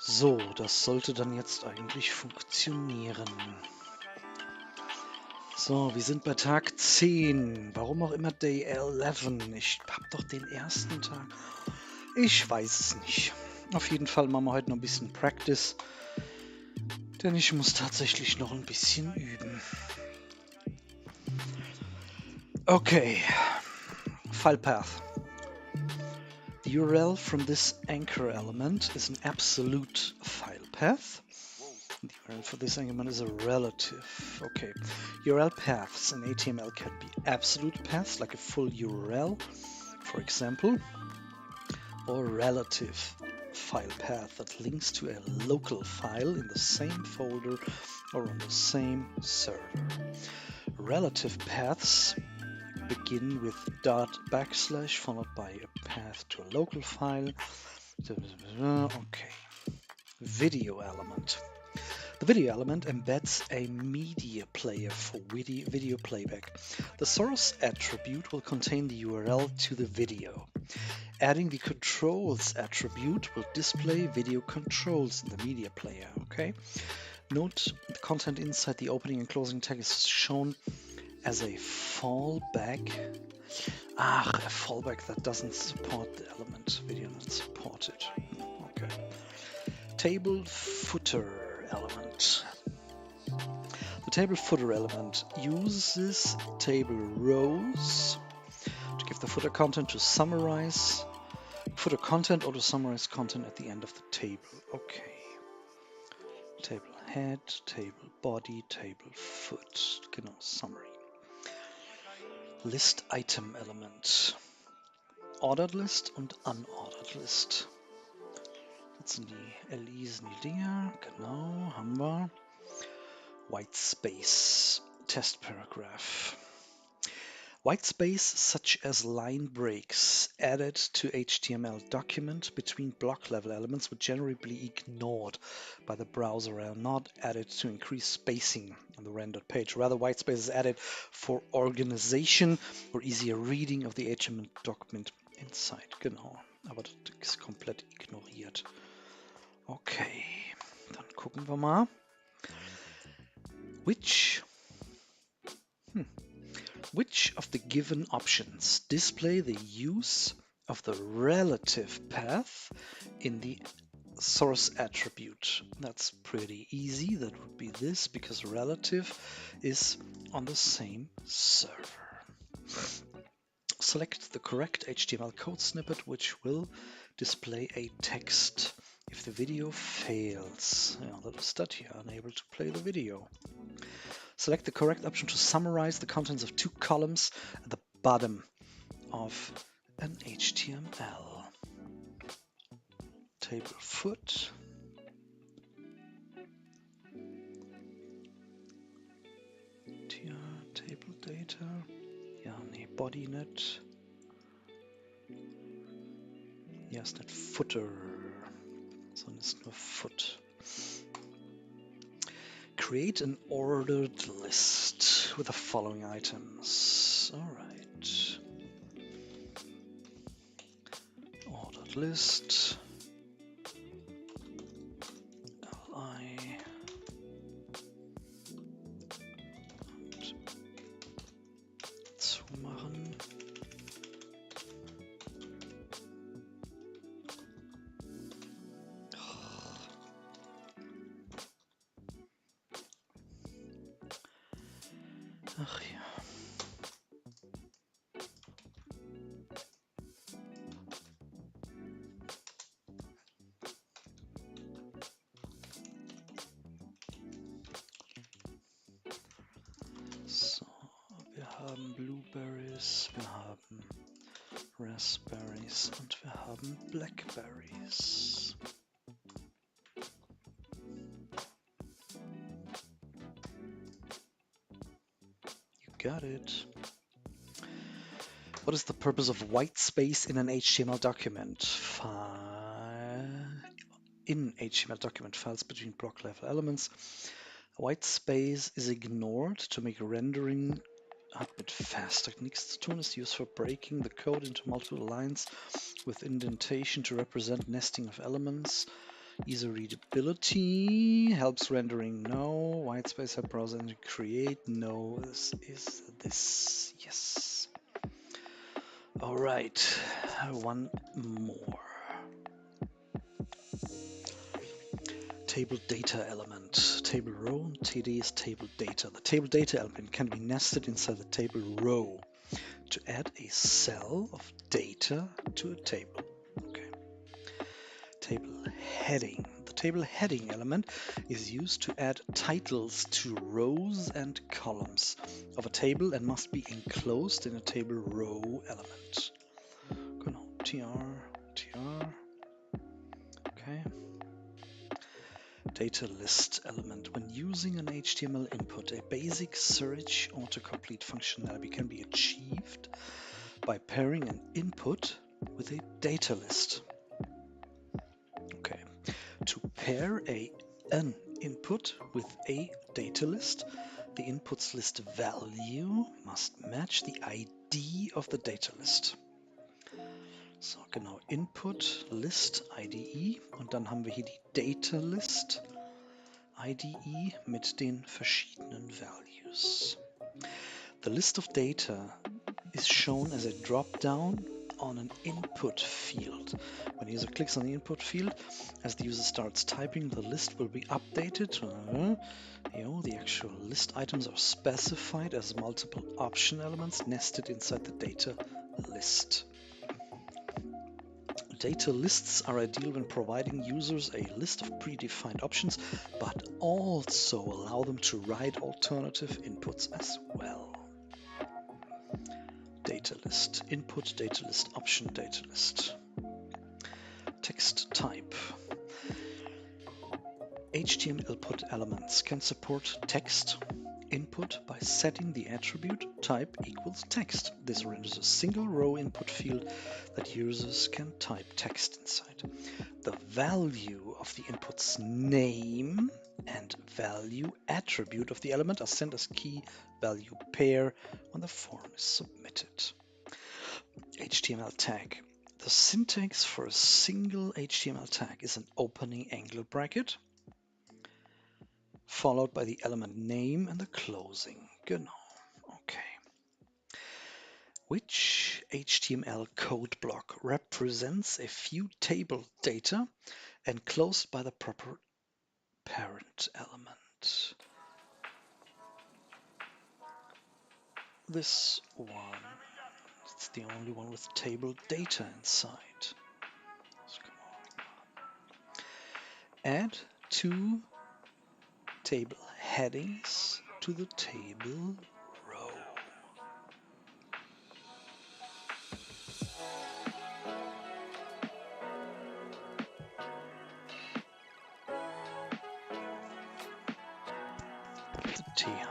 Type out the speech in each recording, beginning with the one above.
So, das sollte dann jetzt eigentlich funktionieren. So, wir sind bei Tag 10. Warum auch immer Day 11. Ich hab doch den ersten Tag. Ich weiß es nicht. Auf jeden Fall machen wir heute noch ein bisschen Practice. Denn ich muss tatsächlich noch ein bisschen üben. Okay. File path. The URL from this anchor element is an absolute file path. The URL for this element is a relative. Okay. URL paths in HTML can be absolute paths, like a full URL, for example, or relative file path that links to a local file in the same folder or on the same server. Relative paths begin with // followed by a path to a local file. Okay. Video element. The video element embeds a media player for video playback. The source attribute will contain the URL to the video. Adding the controls attribute will display video controls in the media player. Okay. Note the content inside the opening and closing tag is shown as a fallback. A fallback that doesn't support the element. Video not supported. Okay. Table footer element. The table footer element uses table rows to give the footer content to summarize footer content or to summarize content at the end of the table. Okay. Table head, table body, table foot. Genau, summary. List Item Element. Ordered List und Unordered List. Das sind die LIs und die Dinger. Genau, haben wir. White Space. Test Paragraph. White space such as line breaks added to HTML document between block level elements would generally be ignored by the browser and are not added to increase spacing on the rendered page. Rather, white space is added for organization or easier reading of the HTML document inside. Genau, aber das ist komplett ignoriert. Okay, dann gucken wir mal. Which of the given options display the use of the relative path in the source attribute? That's pretty easy. That would be this, because relative is on the same server. Select the correct HTML code snippet, which will display a text. If the video fails, that is that here, unable to play the video. Select the correct option to summarize the contents of 2 columns at the bottom of an HTML. Table foot. Tja, table data. Ja, nee, body nicht. Ja, ist nicht footer, sondern ist nur foot. Create an ordered list with the following items. All right. Ordered list. Li. Und zumachen. Ach ja. haben Blueberries, wir haben Raspberries und wir haben Blackberries. You got it. What is the purpose of white space in an HTML document? In HTML document files between block level elements. White space is ignored to make rendering a bit faster. Nichts zu tun is used for breaking the code into multiple lines with indentation to represent nesting of elements. Easy readability helps rendering. No. White space help browser engine create. No. This is this. Yes. All right. One more. Table data element. Table row. TD is table data. The table data element can be nested inside the table row to add a cell of data to a table. Okay. Table heading. The table heading element is used to add titles to rows and columns of a table and must be enclosed in a table row element. Genau. TR. Okay. Data list element. When using an HTML input, a basic search autocomplete functionality can be achieved by pairing an input with a data list. Okay. To pair an input with a data list, the inputs list value must match the ID of the data list. So, genau, Input List IDE und dann haben wir hier die Data List IDE mit den verschiedenen Values. The list of data is shown as a drop-down on an input field. When the user clicks on the input field, as the user starts typing, the list will be updated. The actual list items are specified as multiple option elements nested inside the data list. Data lists are ideal when providing users a list of predefined options, but also allow them to write alternative inputs as well. Data list, input data list, option data list. Text type. HTML input elements can support text input by setting the attribute type equals text. This renders a single row input field that users can type text inside. The value of the input's name and value attribute of the element are sent as key value pair when the form is submitted. HTML tag. The syntax for a single HTML tag is an opening angle bracket followed by the element name and the closing. Genau. Okay. Which HTML code block represents a few table data enclosed by the proper parent element? This one. It's the only one with table data inside. So come on. Add two table headings to the table row. The TH.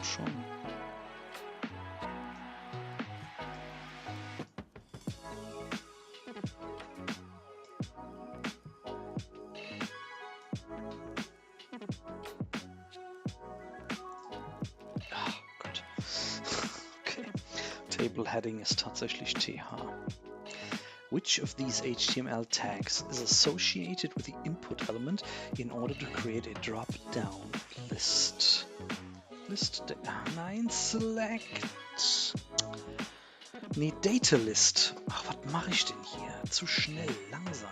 Schon. Gott. Okay. Table heading ist tatsächlich TH. Which of these HTML tags is associated with the input element in order to create a drop-down list? Nein, select. Nee, Data List. Ach, was mache ich denn hier? Zu schnell, langsam.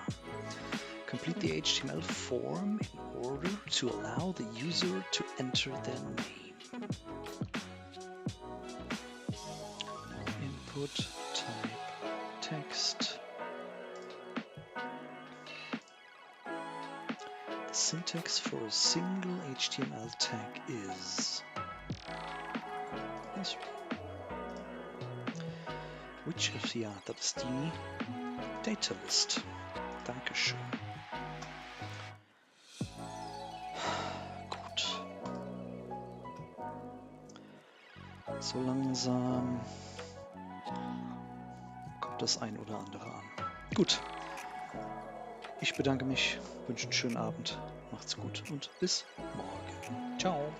Complete the HTML form in order to allow the user to enter their name. Input, type, text. syntax for a single HTML tag is. Which of, ja, das ist die Data List. Dankeschön. Gut. So langsam kommt das ein oder andere an. Gut. Ich bedanke mich, wünsche einen schönen Abend, macht's gut und bis morgen. Ciao.